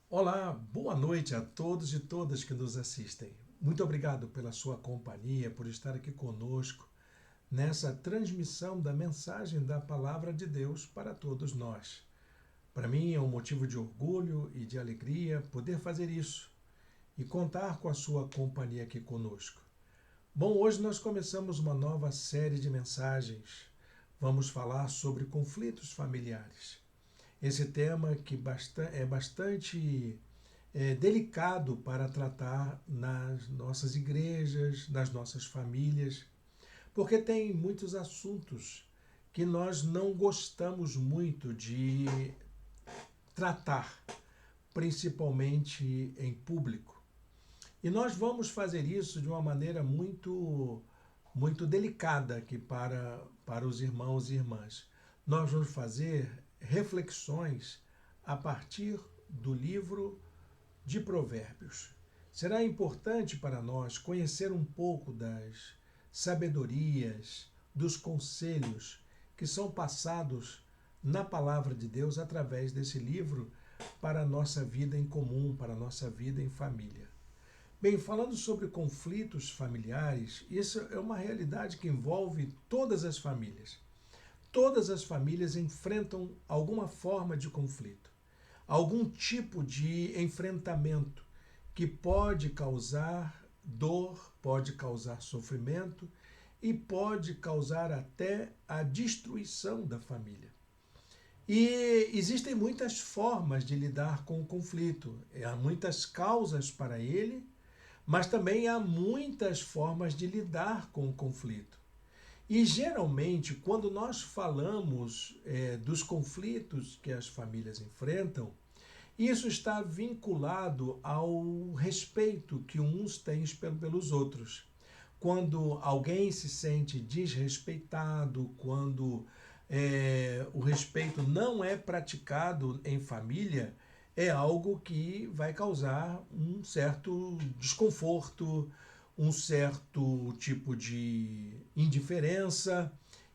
Olá, boa noite a todos e todas que nos assistem. Muito obrigado pela sua companhia, por estar aqui conosco nessa transmissão da mensagem da Palavra de Deus para todos nós. Para mim é um motivo de orgulho e de alegria poder fazer isso e contar com a sua companhia aqui conosco. Bom, hoje nós começamos uma nova série de mensagens. Vamos falar sobre conflitos familiares. Esse tema que é bastante delicado para tratar nas nossas igrejas, nas nossas famílias, porque tem muitos assuntos que nós não gostamos muito de tratar, principalmente em público. E nós vamos fazer isso de uma maneira muito delicada aqui para os irmãos e irmãs. Nós vamos fazer reflexões a partir do livro de Provérbios. Será importante para nós conhecer um pouco das sabedorias, dos conselhos que são passados na palavra de Deus através desse livro para a nossa vida em comum, para a nossa vida em família. Bem, falando sobre conflitos familiares, isso é uma realidade que envolve todas as famílias. Todas as famílias enfrentam alguma forma de conflito, algum tipo de enfrentamento que pode causar dor, pode causar sofrimento e pode causar até a destruição da família. E existem muitas formas de lidar com o conflito, há muitas causas para ele, mas também há muitas formas de lidar com o conflito. E geralmente, quando nós falamos dos conflitos que as famílias enfrentam, isso está vinculado ao respeito que uns têm pelos outros. Quando alguém se sente desrespeitado, quando o respeito não é praticado em família, é algo que vai causar um certo desconforto, um certo tipo de indiferença,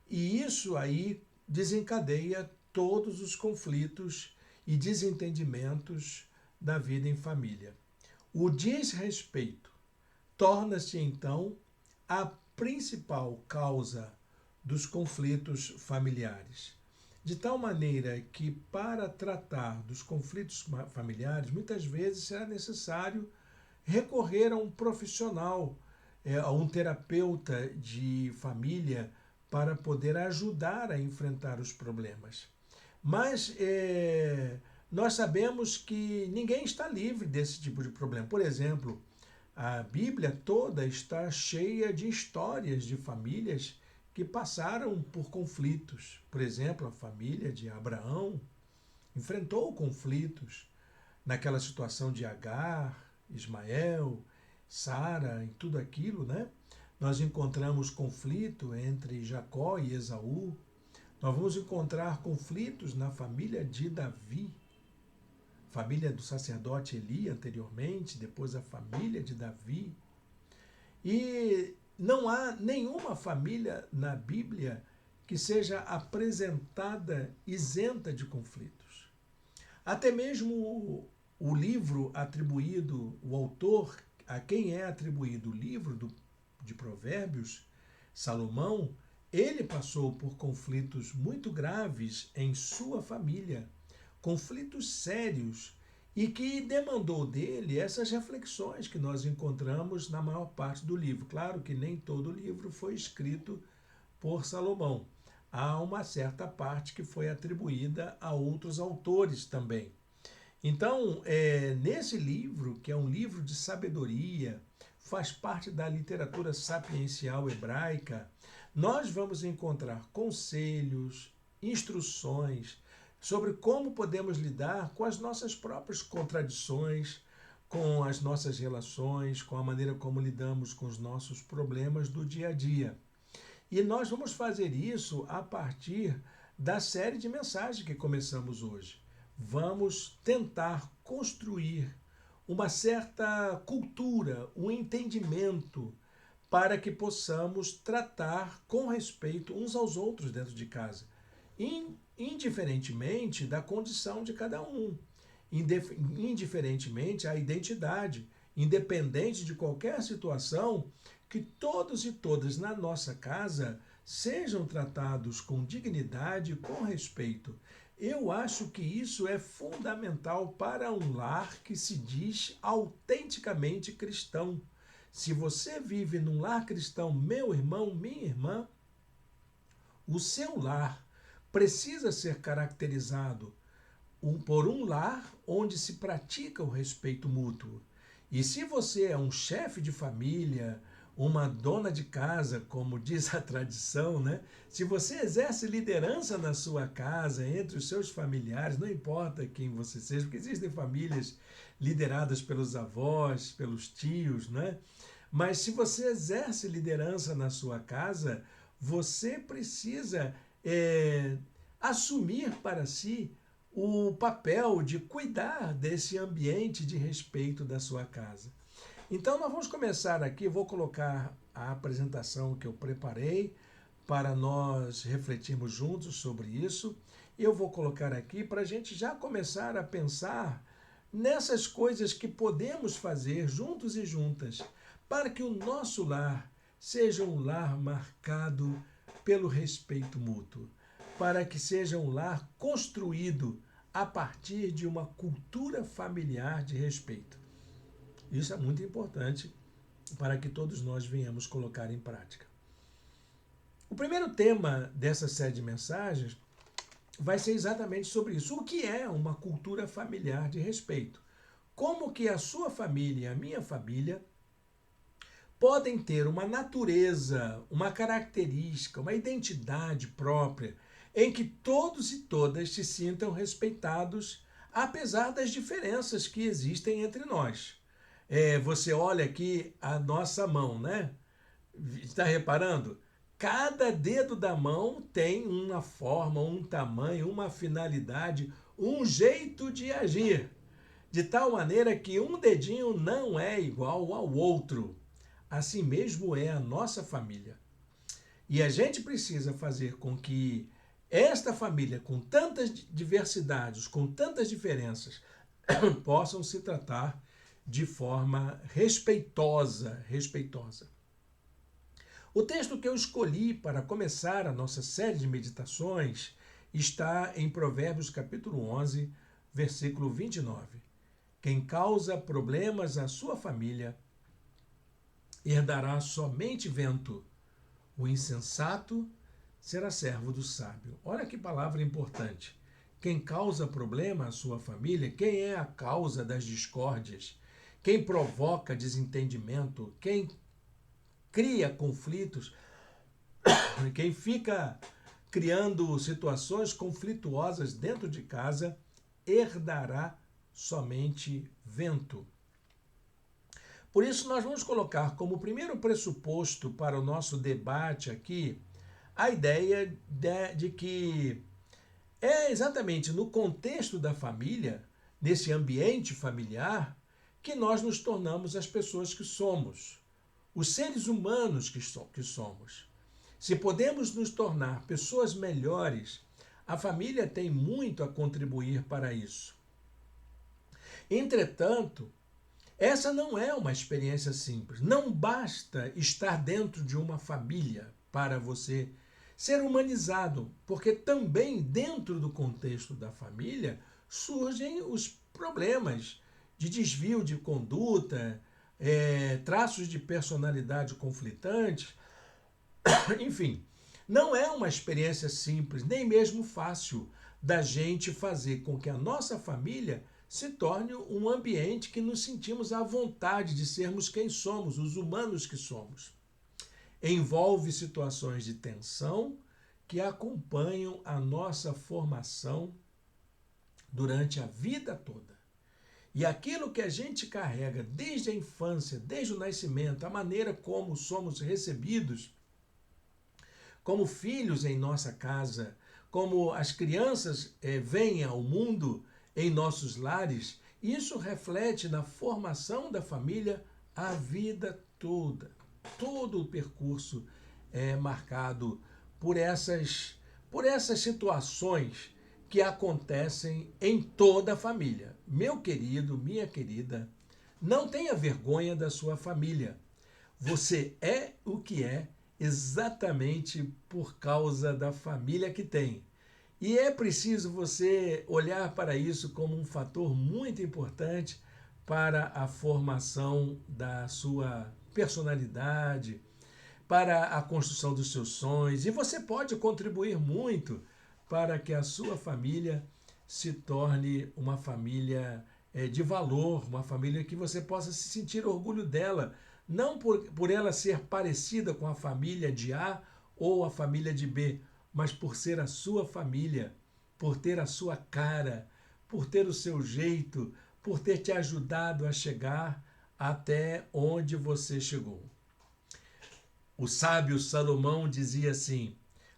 e isso aí desencadeia todos os conflitos e desentendimentos da vida em família. O desrespeito torna-se então a principal causa dos conflitos familiares. De tal maneira que, para tratar dos conflitos familiares, muitas vezes será necessário recorrer a um profissional, a um terapeuta de família, para poder ajudar a enfrentar os problemas. Mas nós sabemos que ninguém está livre desse tipo de problema. Por exemplo, a Bíblia toda está cheia de histórias de famílias que passaram por conflitos. Por exemplo, a família de Abraão enfrentou conflitos naquela situação de Agar, Ismael, Sara, em tudo aquilo, né? Nós encontramos conflito entre Jacó e Esaú. Nós vamos encontrar conflitos na família de Davi, família do sacerdote Eli anteriormente, depois a família de Davi. E não há nenhuma família na Bíblia que seja apresentada isenta de conflitos. Até mesmo o livro atribuído, o autor a quem é atribuído o livro de Provérbios, Salomão, ele passou por conflitos muito graves em sua família, conflitos sérios, e que demandou dele essas reflexões que nós encontramos na maior parte do livro. Claro que nem todo o livro foi escrito por Salomão. Há uma certa parte que foi atribuída a outros autores também. Então, nesse livro, que é um livro de sabedoria, faz parte da literatura sapiencial hebraica, nós vamos encontrar conselhos, instruções sobre como podemos lidar com as nossas próprias contradições, com as nossas relações, com a maneira como lidamos com os nossos problemas do dia a dia. E nós vamos fazer isso a partir da série de mensagens que começamos hoje. Vamos tentar construir uma certa cultura, um entendimento para que possamos tratar com respeito uns aos outros dentro de casa, indiferentemente da condição de cada um. indiferentemente à identidade, independente de qualquer situação, que todos e todas na nossa casa sejam tratados com dignidade e com respeito. Eu acho que isso é fundamental para um lar que se diz autenticamente cristão. Se você vive num lar cristão, meu irmão, minha irmã, o seu lar precisa ser caracterizado por um lar onde se pratica o respeito mútuo. E se você é um chefe de família, uma dona de casa, como diz a tradição, né? Se você exerce liderança na sua casa, entre os seus familiares, não importa quem você seja, porque existem famílias lideradas pelos avós, pelos tios, né? Mas se você exerce liderança na sua casa, você precisa assumir para si o papel de cuidar desse ambiente de respeito da sua casa. Então, nós vamos começar aqui, vou colocar a apresentação que eu preparei para nós refletirmos juntos sobre isso. Eu vou colocar aqui para a gente já começar a pensar nessas coisas que podemos fazer juntos e juntas para que o nosso lar seja um lar marcado pelo respeito mútuo, para que seja um lar construído a partir de uma cultura familiar de respeito. Isso é muito importante para que todos nós venhamos colocar em prática. O primeiro tema dessa série de mensagens vai ser exatamente sobre isso. O que é uma cultura familiar de respeito? Como que a sua família e a minha família podem ter uma natureza, uma característica, uma identidade própria, em que todos e todas se sintam respeitados, apesar das diferenças que existem entre nós. Você olha aqui a nossa mão, né? Está reparando? Cada dedo da mão tem uma forma, um tamanho, uma finalidade, um jeito de agir, de tal maneira que um dedinho não é igual ao outro. Assim mesmo é a nossa família. E a gente precisa fazer com que esta família, com tantas diversidades, com tantas diferenças, possam se tratar de forma respeitosa. O texto que eu escolhi para começar a nossa série de meditações está em Provérbios capítulo 11, versículo 29. Quem causa problemas à sua família herdará somente vento. O insensato será servo do sábio. Olha que palavra importante. Quem causa problema à sua família, quem é a causa das discórdias, quem provoca desentendimento, quem cria conflitos, quem fica criando situações conflituosas dentro de casa, herdará somente vento. Por isso, nós vamos colocar como primeiro pressuposto para o nosso debate aqui a ideia de que é exatamente no contexto da família, nesse ambiente familiar, que nós nos tornamos as pessoas que somos, os seres humanos que somos. Se podemos nos tornar pessoas melhores, a família tem muito a contribuir para isso. Entretanto, essa não é uma experiência simples. Não basta estar dentro de uma família para você ser humanizado, porque também dentro do contexto da família surgem os problemas de desvio de conduta, traços de personalidade conflitantes, enfim. Não é uma experiência simples, nem mesmo fácil, da gente fazer com que a nossa família se torne um ambiente que nos sentimos à vontade de sermos quem somos, os humanos que somos. Envolve situações de tensão que acompanham a nossa formação durante a vida toda. E aquilo que a gente carrega desde a infância, desde o nascimento, a maneira como somos recebidos como filhos em nossa casa, como as crianças vêm ao mundo em nossos lares, isso reflete na formação da família a vida toda. Todo o percurso é marcado por essas situações que acontecem em toda a família. Meu querido, minha querida, não tenha vergonha da sua família. Você é o que é exatamente por causa da família que tem. E é preciso você olhar para isso como um fator muito importante para a formação da sua personalidade, para a construção dos seus sonhos. E você pode contribuir muito para que a sua família se torne uma família de valor, uma família que você possa se sentir orgulho dela, não por ela ser parecida com a família de A ou a família de B, mas por ser a sua família, por ter a sua cara, por ter o seu jeito, por ter te ajudado a chegar até onde você chegou. O sábio Salomão dizia assim: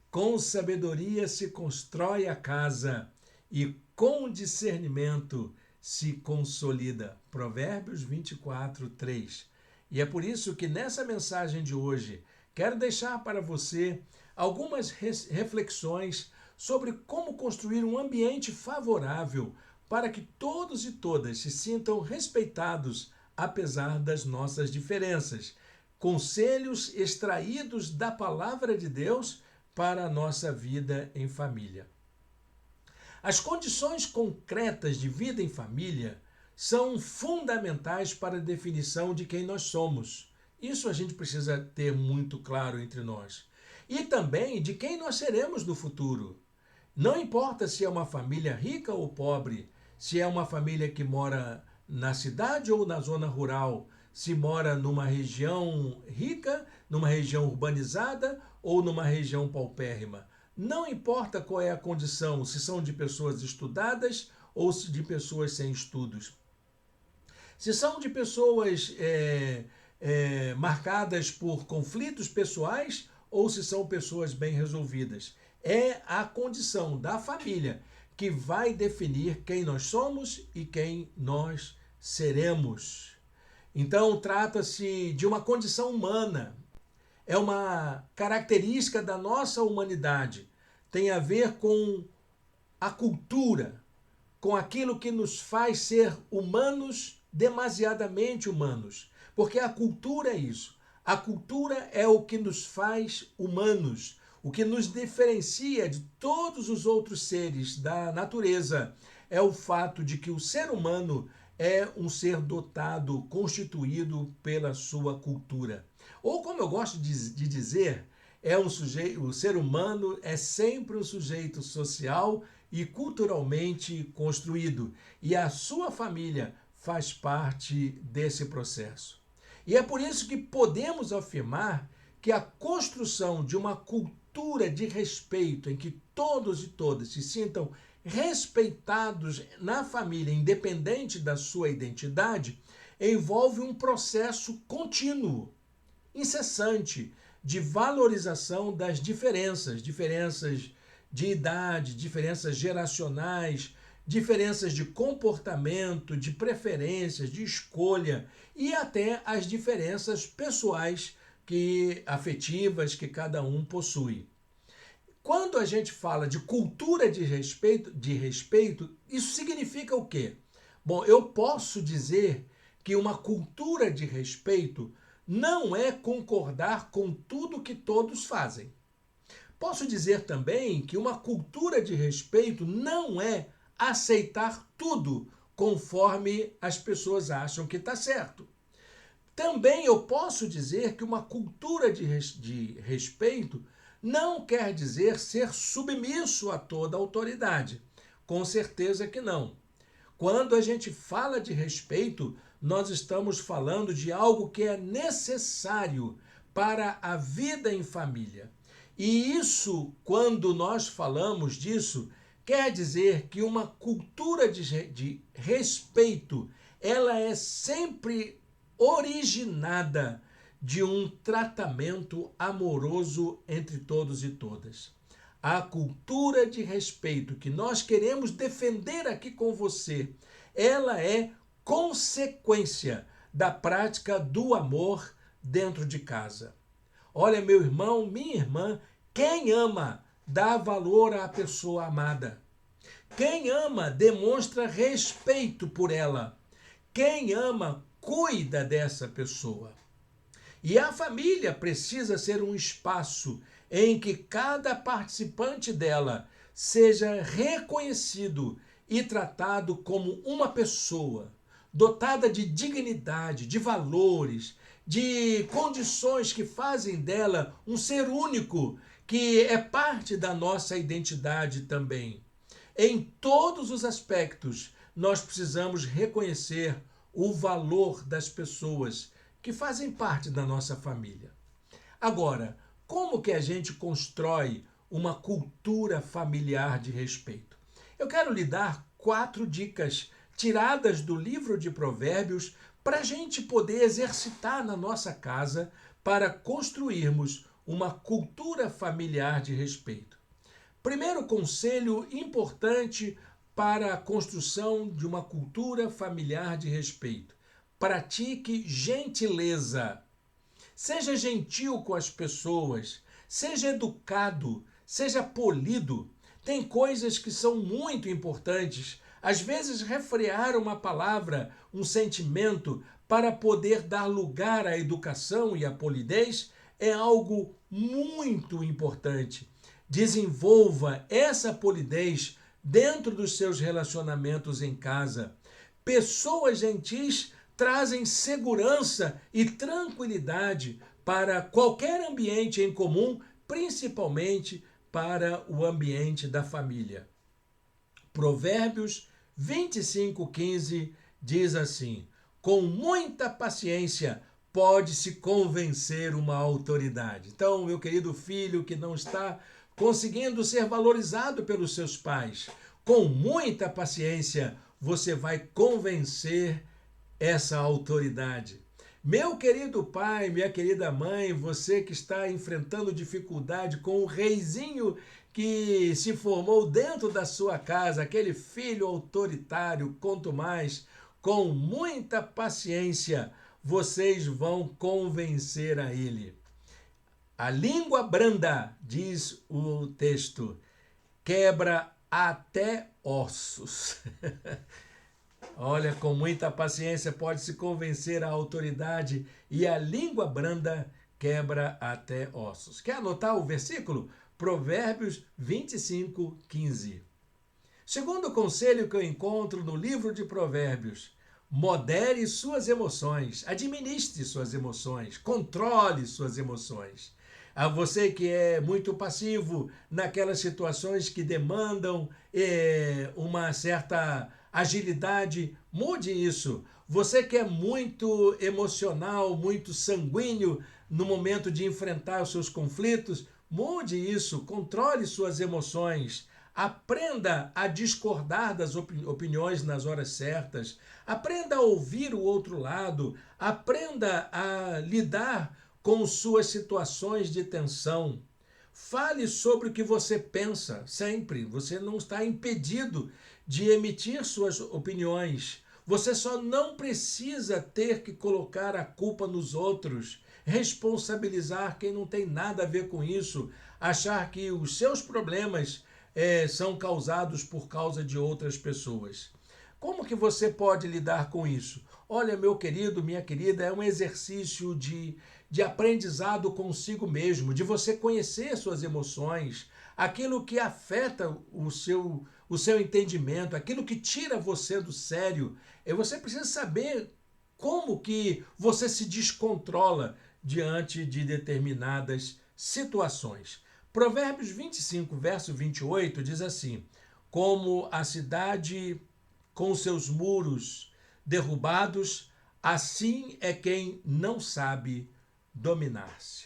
com sabedoria se constrói a casa e com discernimento se consolida. Provérbios 24, 3. E é por isso que nessa mensagem de hoje quero deixar para você algumas reflexões sobre como construir um ambiente favorável para que todos e todas se sintam respeitados apesar das nossas diferenças. Conselhos extraídos da palavra de Deus para a nossa vida em família. As condições concretas de vida em família são fundamentais para a definição de quem nós somos. Isso a gente precisa ter muito claro entre nós. E também de quem nós seremos no futuro. Não importa se é uma família rica ou pobre, se é uma família que mora na cidade ou na zona rural, se mora numa região rica, numa região urbanizada ou numa região paupérrima. Não importa qual é a condição, se são de pessoas estudadas ou de pessoas sem estudos. Se são de pessoas marcadas por conflitos pessoais ou se são pessoas bem resolvidas. É a condição da família que vai definir quem nós somos e quem nós seremos. Então, trata-se de uma condição humana, é uma característica da nossa humanidade, tem a ver com a cultura, com aquilo que nos faz ser humanos, demasiadamente humanos, porque a cultura é isso. A cultura é o que nos faz humanos, o que nos diferencia de todos os outros seres da natureza é o fato de que o ser humano é um ser dotado, constituído pela sua cultura. Ou como eu gosto de dizer, o ser humano é sempre um sujeito social e culturalmente construído, e a sua família faz parte desse processo. E é por isso que podemos afirmar que a construção de uma cultura de respeito em que todos e todas se sintam respeitados na família, independente da sua identidade, envolve um processo contínuo, incessante, de valorização das diferenças de idade, diferenças geracionais, diferenças de comportamento, de preferências, de escolha e até as diferenças pessoais afetivas que cada um possui. Quando a gente fala de cultura de respeito, isso significa o quê? Bom, eu posso dizer que uma cultura de respeito não é concordar com tudo que todos fazem. Posso dizer também que uma cultura de respeito não é aceitar tudo conforme as pessoas acham que está certo. Também eu posso dizer que uma cultura de respeito não quer dizer ser submisso a toda autoridade. Com certeza que não. Quando a gente fala de respeito, nós estamos falando de algo que é necessário para a vida em família. E isso, quando nós falamos disso, quer dizer que uma cultura de respeito, ela é sempre originada de um tratamento amoroso entre todos e todas. A cultura de respeito que nós queremos defender aqui com você, ela é consequência da prática do amor dentro de casa. Olha, meu irmão, minha irmã, quem ama dá valor à pessoa amada. Quem ama demonstra respeito por ela. Quem ama cuida dessa pessoa. E a família precisa ser um espaço em que cada participante dela seja reconhecido e tratado como uma pessoa, dotada de dignidade, de valores, de condições que fazem dela um ser único, que é parte da nossa identidade também. Em todos os aspectos, nós precisamos reconhecer o valor das pessoas que fazem parte da nossa família. Agora, como que a gente constrói uma cultura familiar de respeito? Eu quero lhe dar 4 dicas tiradas do livro de Provérbios para a gente poder exercitar na nossa casa para construirmos uma cultura familiar de respeito. Primeiro conselho importante para a construção de uma cultura familiar de respeito: pratique gentileza. Seja gentil com as pessoas, seja educado, seja polido. Tem coisas que são muito importantes. Às vezes, refrear uma palavra, um sentimento, para poder dar lugar à educação e à polidez é algo muito importante. Desenvolva essa polidez dentro dos seus relacionamentos em casa. Pessoas gentis trazem segurança e tranquilidade para qualquer ambiente em comum, principalmente para o ambiente da família. Provérbios 25:15 diz assim: com muita paciência pode-se convencer uma autoridade. Então, meu querido filho que não está conseguindo ser valorizado pelos seus pais, com muita paciência você vai convencer essa autoridade. Meu querido pai, minha querida mãe, você que está enfrentando dificuldade com o reizinho que se formou dentro da sua casa, aquele filho autoritário, quanto mais, com muita paciência, vocês vão convencer a ele. A língua branda, diz o texto, quebra até ossos. Olha, com muita paciência pode-se convencer a autoridade e a língua branda quebra até ossos. Quer anotar o versículo? Provérbios 25:15. Segundo conselho que eu encontro no livro de Provérbios: modere suas emoções, administre suas emoções, controle suas emoções. A você que é muito passivo naquelas situações que demandam uma certa agilidade, mude isso. Você que é muito emocional, muito sanguíneo no momento de enfrentar os seus conflitos, mude isso, controle suas emoções. Aprenda a discordar das opiniões nas horas certas. Aprenda a ouvir o outro lado. Aprenda a lidar com suas situações de tensão. Fale sobre o que você pensa, sempre. Você não está impedido de emitir suas opiniões. Você só não precisa ter que colocar a culpa nos outros, responsabilizar quem não tem nada a ver com isso, achar que os seus problemas são causados por causa de outras pessoas. Como que você pode lidar com isso? Olha, meu querido, minha querida, é um exercício de aprendizado consigo mesmo, de você conhecer suas emoções, aquilo que afeta o seu entendimento, aquilo que tira você do sério. Você precisa saber como que você se descontrola diante de determinadas situações. Provérbios 25, verso 28 diz assim: como a cidade com seus muros derrubados, assim é quem não sabe dominar-se.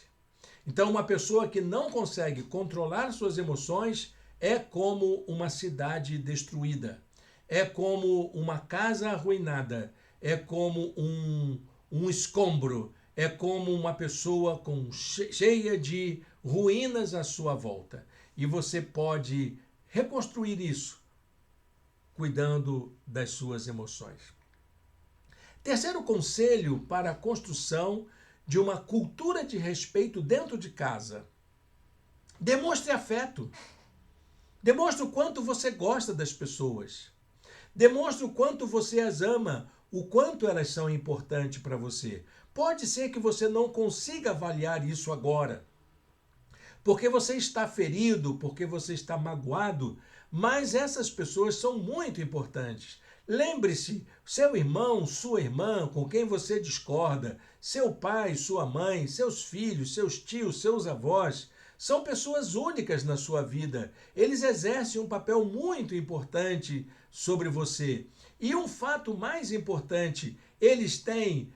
Então, uma pessoa que não consegue controlar suas emoções é como uma cidade destruída, é como uma casa arruinada, é como um escombro, é como uma pessoa cheia de ruínas à sua volta. E você pode reconstruir isso cuidando das suas emoções. Terceiro conselho para a construção de uma cultura de respeito dentro de casa: demonstre afeto. Demonstre o quanto você gosta das pessoas. Demonstre o quanto você as ama, o quanto elas são importantes para você. Pode ser que você não consiga avaliar isso agora, porque você está ferido, porque você está magoado, mas essas pessoas são muito importantes. Lembre-se, seu irmão, sua irmã, com quem você discorda, seu pai, sua mãe, seus filhos, seus tios, seus avós, são pessoas únicas na sua vida. Eles exercem um papel muito importante sobre você. E um fato mais importante, eles têm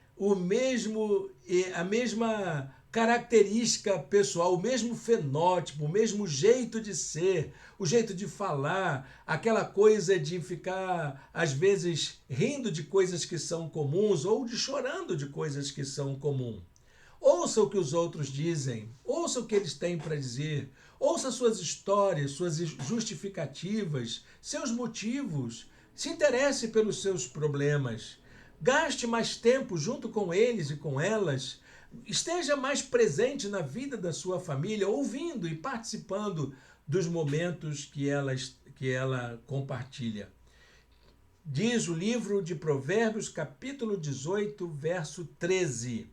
a mesma característica pessoal, o mesmo fenótipo, o mesmo jeito de ser, o jeito de falar, aquela coisa de ficar, às vezes, rindo de coisas que são comuns ou de chorando de coisas que são comuns. Ouça o que os outros dizem, ouça o que eles têm para dizer, ouça suas histórias, suas justificativas, seus motivos, se interesse pelos seus problemas. Gaste mais tempo junto com eles e com elas. Esteja mais presente na vida da sua família, ouvindo e participando dos momentos que ela compartilha. Diz o livro de Provérbios, capítulo 18, verso 13.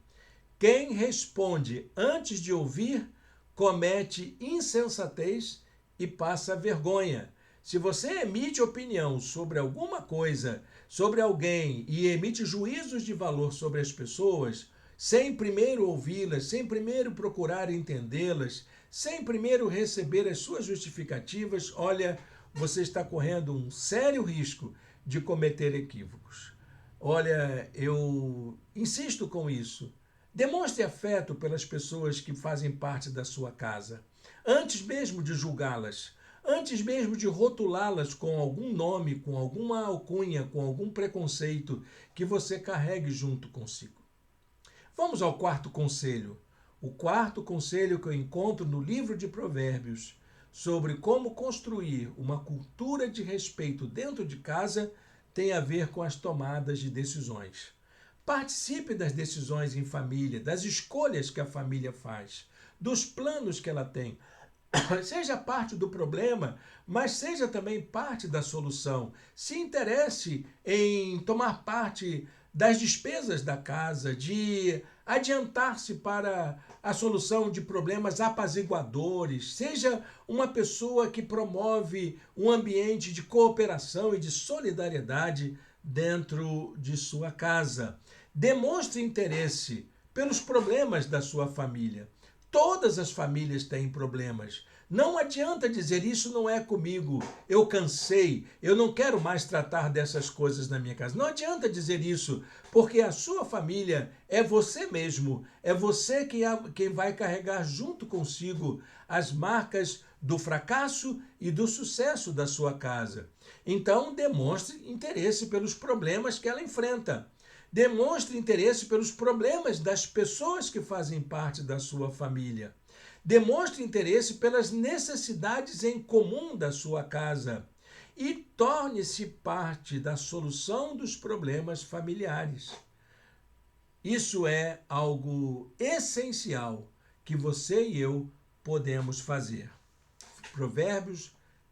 Quem responde antes de ouvir, comete insensatez e passa vergonha. Se você emite opinião sobre alguma coisa, sobre alguém, e emite juízos de valor sobre as pessoas, sem primeiro ouvi-las, sem primeiro procurar entendê-las, sem primeiro receber as suas justificativas, olha, você está correndo um sério risco de cometer equívocos. Olha, eu insisto com isso. Demonstre afeto pelas pessoas que fazem parte da sua casa, antes mesmo de julgá-las, antes mesmo de rotulá-las com algum nome, com alguma alcunha, com algum preconceito que você carregue junto consigo. Vamos ao quarto conselho. O quarto conselho que eu encontro no livro de Provérbios sobre como construir uma cultura de respeito dentro de casa tem a ver com as tomadas de decisões. Participe das decisões em família, das escolhas que a família faz, dos planos que ela tem. Seja parte do problema, mas seja também parte da solução. Se interesse em tomar parte das despesas da casa, de adiantar-se para a solução de problemas apaziguadores. Seja uma pessoa que promove um ambiente de cooperação e de solidariedade dentro de sua casa. Demonstre interesse pelos problemas da sua família. Todas as famílias têm problemas. Não adianta dizer isso não é comigo, eu cansei, eu não quero mais tratar dessas coisas na minha casa. Não adianta dizer isso, porque a sua família é você mesmo, é você quem vai carregar junto consigo as marcas do fracasso e do sucesso da sua casa. Então, demonstre interesse pelos problemas que ela enfrenta. Demonstre interesse pelos problemas das pessoas que fazem parte da sua família. Demonstre interesse pelas necessidades em comum da sua casa e torne-se parte da solução dos problemas familiares. Isso é algo essencial que você e eu podemos fazer. Provérbios,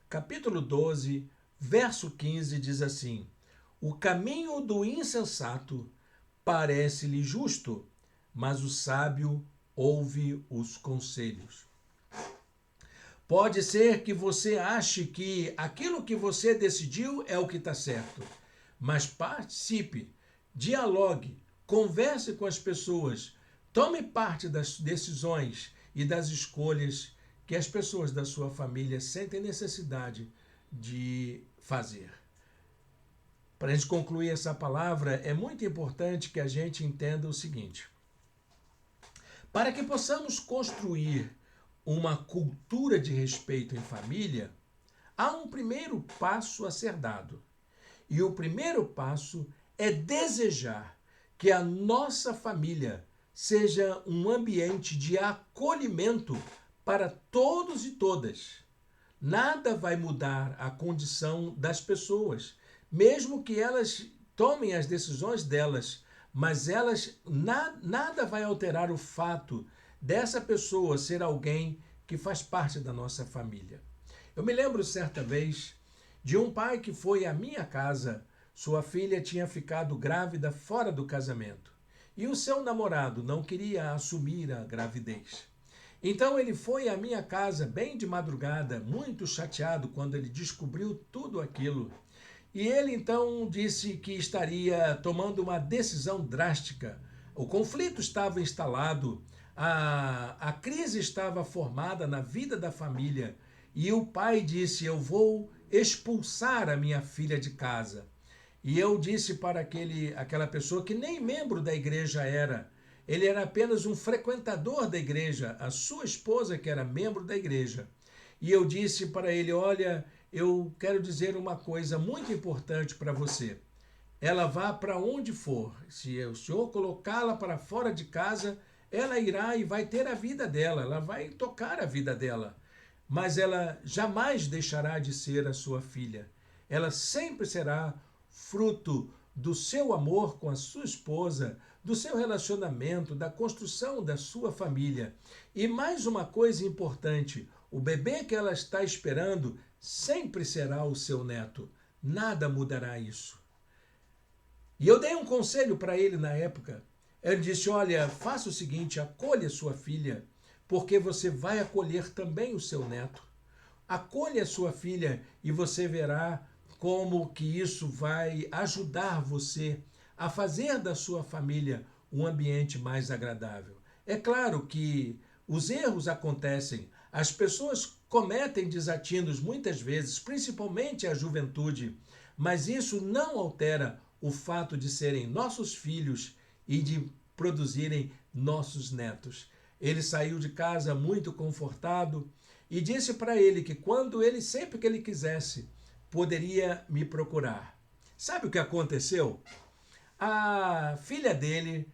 capítulo 12, verso 15 diz assim: o caminho do insensato parece-lhe justo, mas o sábio ouve os conselhos. Pode ser que você ache que aquilo que você decidiu é o que está certo, mas participe, dialogue, converse com as pessoas, tome parte das decisões e das escolhas que as pessoas da sua família sentem necessidade de fazer. Para a gente concluir essa palavra, é muito importante que a gente entenda o seguinte: para que possamos construir uma cultura de respeito em família, há um primeiro passo a ser dado. E o primeiro passo é desejar que a nossa família seja um ambiente de acolhimento para todos e todas. Nada vai mudar a condição das pessoas, mesmo que elas tomem as decisões delas, mas nada vai alterar o fato dessa pessoa ser alguém que faz parte da nossa família. Eu me lembro certa vez de um pai que foi à minha casa. Sua filha tinha ficado grávida fora do casamento e o seu namorado não queria assumir a gravidez. Então ele foi à minha casa bem de madrugada, muito chateado quando ele descobriu tudo aquilo. E ele então disse que estaria tomando uma decisão drástica. O conflito estava instalado, a crise estava formada na vida da família. E o pai disse: Eu vou expulsar a minha filha de casa. E eu disse para aquela pessoa que nem membro da igreja era. Ele era apenas um frequentador da igreja, a sua esposa que era membro da igreja. E eu disse para ele: Olha, eu quero dizer uma coisa muito importante para você. Ela vá para onde for. Se o senhor colocá-la para fora de casa, ela irá e vai ter a vida dela, ela vai tocar a vida dela. Mas ela jamais deixará de ser a sua filha. Ela sempre será fruto do seu amor com a sua esposa, do seu relacionamento, da construção da sua família. E mais uma coisa importante: o bebê que ela está esperando sempre será o seu neto. Nada mudará isso. E eu dei um conselho para ele na época. Ele disse: Olha, faça o seguinte, acolha sua filha, porque você vai acolher também o seu neto. Acolha sua filha e você verá como que isso vai ajudar você a fazer da sua família um ambiente mais agradável. É claro que os erros acontecem, as pessoas cometem desatinos muitas vezes, principalmente a juventude, mas isso não altera o fato de serem nossos filhos e de produzirem nossos netos. Ele saiu de casa muito confortado e disse para ele que sempre que ele quisesse, poderia me procurar. Sabe o que aconteceu? A filha dele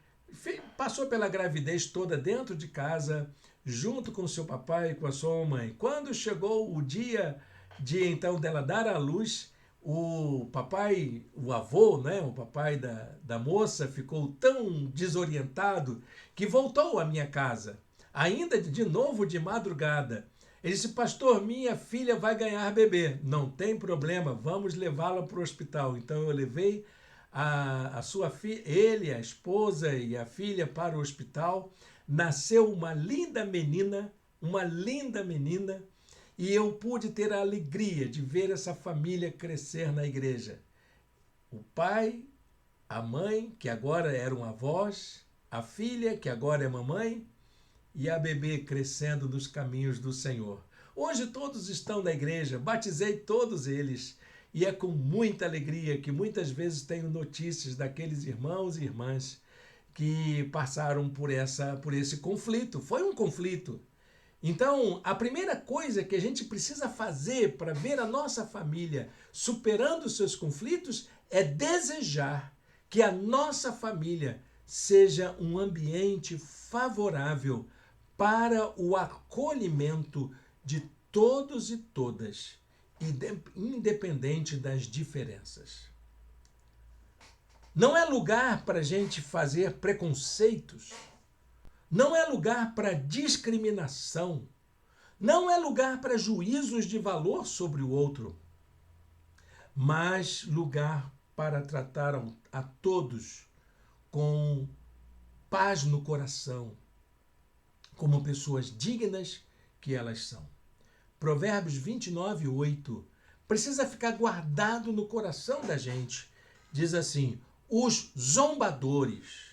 passou pela gravidez toda dentro de casa, junto com seu papai e com a sua mãe. Quando chegou o dia de então dela dar à luz, o papai, o avô, né, o papai da moça, ficou tão desorientado que voltou à minha casa, ainda de novo de madrugada. Ele disse: Pastor, minha filha vai ganhar bebê. Não tem problema, vamos levá-la para o hospital. Então eu levei a sua filha, ele, a esposa e a filha para o hospital. Nasceu uma linda menina, e eu pude ter a alegria de ver essa família crescer na igreja. O pai, a mãe, que agora eram avós, a filha, que agora é mamãe, e a bebê crescendo nos caminhos do Senhor. Hoje todos estão na igreja, batizei todos eles, e é com muita alegria que muitas vezes tenho notícias daqueles irmãos e irmãs que passaram por esse conflito. Foi um conflito. Então, a primeira coisa que a gente precisa fazer para ver a nossa família superando os seus conflitos é desejar que a nossa família seja um ambiente favorável para o acolhimento de todos e todas, independente das diferenças. Não é lugar para a gente fazer preconceitos, não é lugar para discriminação, não é lugar para juízos de valor sobre o outro, mas lugar para tratar a todos com paz no coração, como pessoas dignas que elas são. Provérbios 29:8 precisa ficar guardado no coração da gente. Diz assim: os zombadores,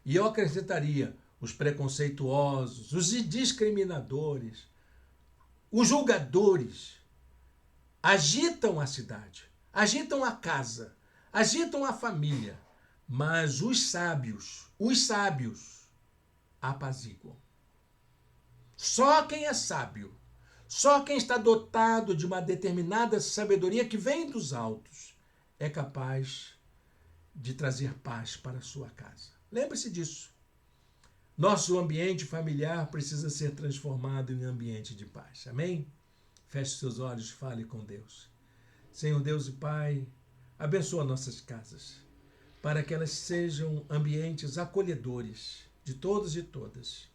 e eu acrescentaria os preconceituosos, os discriminadores, os julgadores, agitam a cidade, agitam a casa, agitam a família, mas os sábios apaziguam. Só quem é sábio, só quem está dotado de uma determinada sabedoria que vem dos altos é capaz de trazer paz para a sua casa. Lembre-se disso. Nosso ambiente familiar precisa ser transformado em um ambiente de paz. Amém? Feche seus olhos e fale com Deus. Senhor Deus e Pai, abençoa nossas casas, para que elas sejam ambientes acolhedores de todos e todas,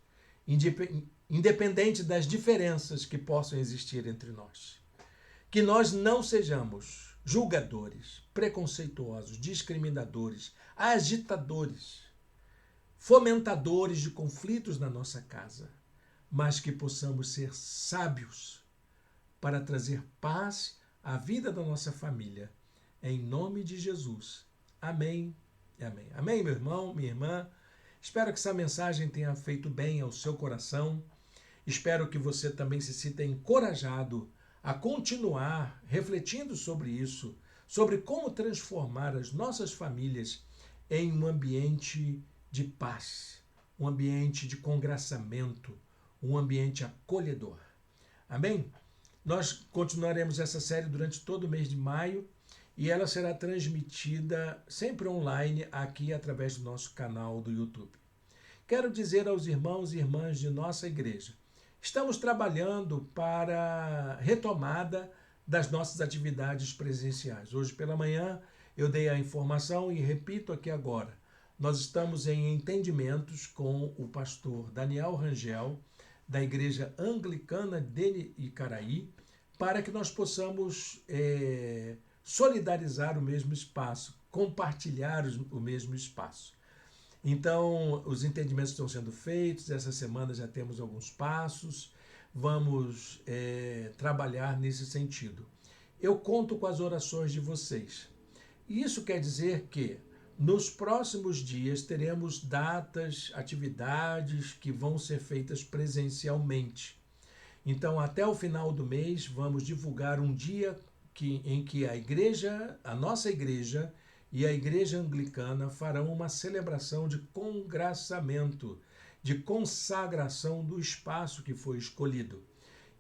independente das diferenças que possam existir entre nós. Que nós não sejamos julgadores, preconceituosos, discriminadores, agitadores, fomentadores de conflitos na nossa casa, mas que possamos ser sábios para trazer paz à vida da nossa família. Em nome de Jesus. Amém e amém. Amém, meu irmão, minha irmã. Espero que essa mensagem tenha feito bem ao seu coração. Espero que você também se sinta encorajado a continuar refletindo sobre isso, sobre como transformar as nossas famílias em um ambiente de paz, um ambiente de congraçamento, um ambiente acolhedor. Amém? Nós continuaremos essa série durante todo o mês de maio e ela será transmitida sempre online aqui através do nosso canal do YouTube. Quero dizer aos irmãos e irmãs de nossa igreja, estamos trabalhando para a retomada das nossas atividades presenciais. Hoje pela manhã eu dei a informação e repito aqui agora. Nós estamos em entendimentos com o pastor Daniel Rangel, da Igreja Anglicana de Icaraí, para que nós possamos solidarizar o mesmo espaço, compartilhar o mesmo espaço. Então, os entendimentos estão sendo feitos, essa semana já temos alguns passos, vamos trabalhar nesse sentido. Eu conto com as orações de vocês. Isso quer dizer que nos próximos dias teremos datas, atividades que vão ser feitas presencialmente. Então, até o final do mês, vamos divulgar um dia em que a nossa igreja e a Igreja Anglicana farão uma celebração de congraçamento, de consagração do espaço que foi escolhido.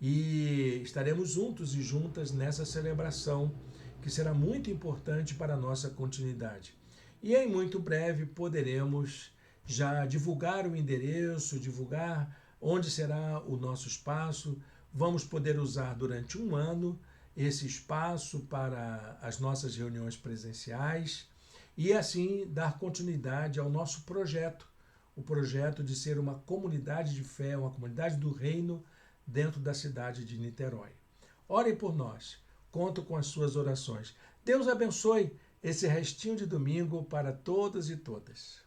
E estaremos juntos e juntas nessa celebração, que será muito importante para a nossa continuidade. E em muito breve poderemos já divulgar o endereço, divulgar onde será o nosso espaço. Vamos poder usar durante um ano esse espaço para as nossas reuniões presenciais e assim dar continuidade ao nosso projeto, o projeto de ser uma comunidade de fé, uma comunidade do reino dentro da cidade de Niterói. Orem por nós, conto com as suas orações. Deus abençoe esse restinho de domingo para todos e todas.